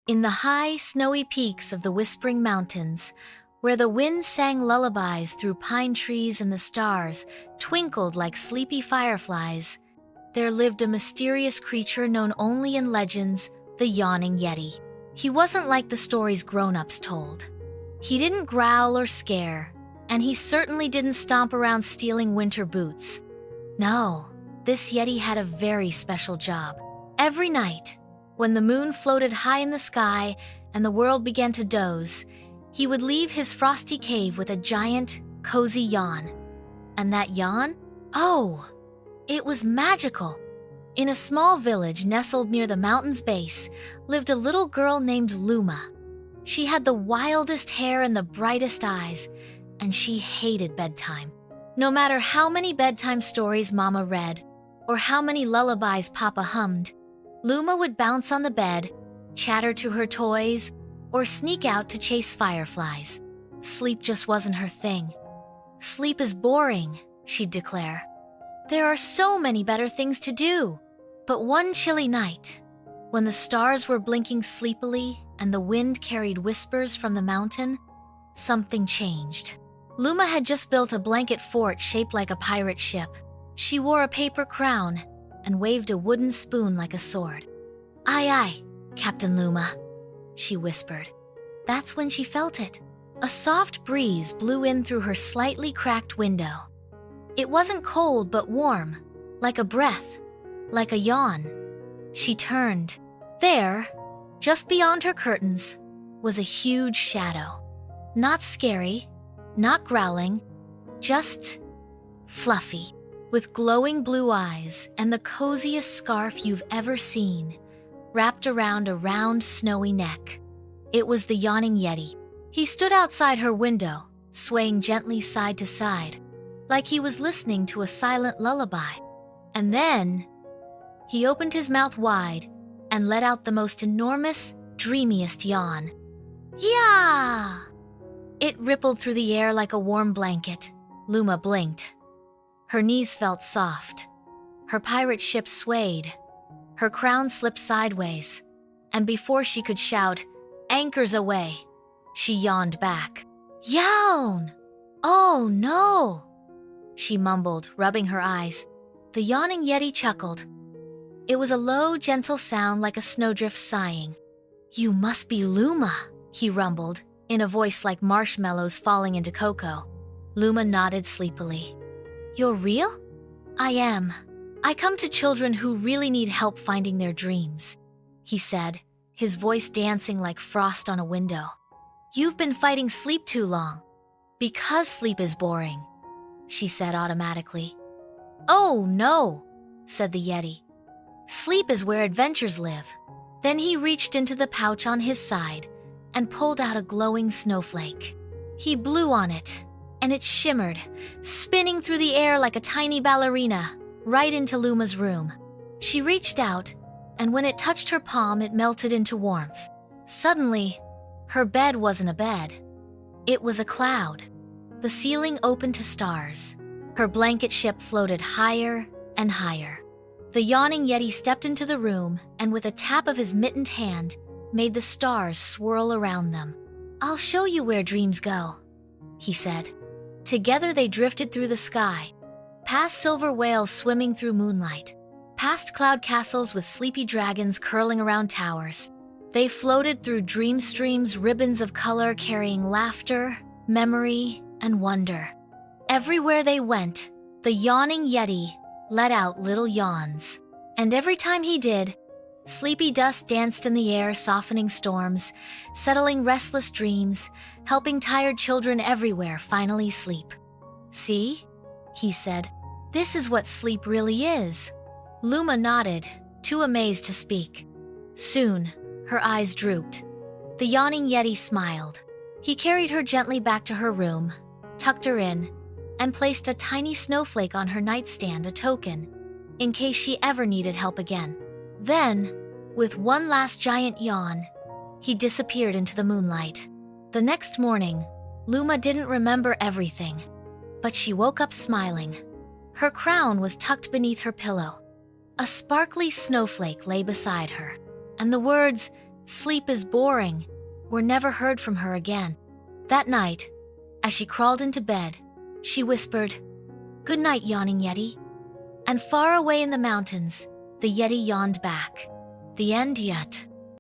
In the high, snowy peaks of the Whispering Mountains, where the wind sang lullabies through pine trees and the stars twinkled like sleepy fireflies, there lived a mysterious creature known only in legends, the Yawning Yeti. He wasn't like the stories grown-ups told. He didn't growl or scare, and he certainly didn't stomp around stealing winter boots. No, this Yeti had a very special job. Every night, when the moon floated high in the sky and the world began to doze, he would leave his frosty cave with a giant, cozy yawn. And that yawn? Oh, it was magical. In a small village nestled near the mountain's base lived a little girl named Luma. She had the wildest hair and the brightest eyes, and she hated bedtime. No matter how many bedtime stories Mama read, or how many lullabies Papa hummed, Luma would bounce on the bed, chatter to her toys, or sneak out to chase fireflies. Sleep just wasn't her thing. "Sleep is boring," she'd declare. "There are so many better things to do." But one chilly night, when the stars were blinking sleepily and the wind carried whispers from the mountain, something changed. Luma had just built a blanket fort shaped like a pirate ship. She wore a paper crown and waved a wooden spoon like a sword. "Aye, aye, Captain Luma," she whispered. That's when she felt it. A soft breeze blew in through her slightly cracked window. It wasn't cold but warm, like a breath, like a yawn. She turned. There, just beyond her curtains, was a huge shadow. Not scary, not growling, just fluffy, with glowing blue eyes and the coziest scarf you've ever seen, wrapped around a round, snowy neck. It was the Yawning Yeti. He stood outside her window, swaying gently side to side, like he was listening to a silent lullaby. And then, he opened his mouth wide and let out the most enormous, dreamiest yawn. "Yeah!" It rippled through the air like a warm blanket. Luma blinked. Her knees felt soft. Her pirate ship swayed. Her crown slipped sideways. And before she could shout, "Anchors away," she yawned back. "Yawn! Oh no!" she mumbled, rubbing her eyes. The Yawning Yeti chuckled. It was a low, gentle sound like a snowdrift sighing. "You must be Luma," he rumbled, in a voice like marshmallows falling into cocoa. Luma nodded sleepily. "You're real?" "I am. I come to children who really need help finding their dreams," he said, his voice dancing like frost on a window. "You've been fighting sleep too long." "Because sleep is boring," she said automatically. "Oh, no," said the Yeti. "Sleep is where adventures live." Then he reached into the pouch on his side and pulled out a glowing snowflake. He blew on it, and it shimmered, spinning through the air like a tiny ballerina, right into Luma's room. She reached out, and when it touched her palm, it melted into warmth. Suddenly, her bed wasn't a bed. It was a cloud. The ceiling opened to stars. Her blanket ship floated higher and higher. The Yawning Yeti stepped into the room and with a tap of his mittened hand, made the stars swirl around them. "I'll show you where dreams go," he said. Together they drifted through the sky, past silver whales swimming through moonlight, past cloud castles with sleepy dragons curling around towers. They floated through dream streams, ribbons of color carrying laughter, memory, and wonder. Everywhere they went, the Yawning Yeti let out little yawns. And every time he did, sleepy dust danced in the air, softening storms, settling restless dreams, helping tired children everywhere finally sleep. "See?" he said. "This is what sleep really is." Luma nodded, too amazed to speak. Soon, her eyes drooped. The Yawning Yeti smiled. He carried her gently back to her room, tucked her in, and placed a tiny snowflake on her nightstand, a token, in case she ever needed help again. Then, with one last giant yawn, he disappeared into the moonlight. The next morning, Luma didn't remember everything, but she woke up smiling. Her crown was tucked beneath her pillow. A sparkly snowflake lay beside her, and the words, Sleep is boring. We're never heard from her again. That night, as she crawled into bed, she whispered, "Good night, Yawning Yeti." And far away in the mountains, the Yeti yawned back. The end yet.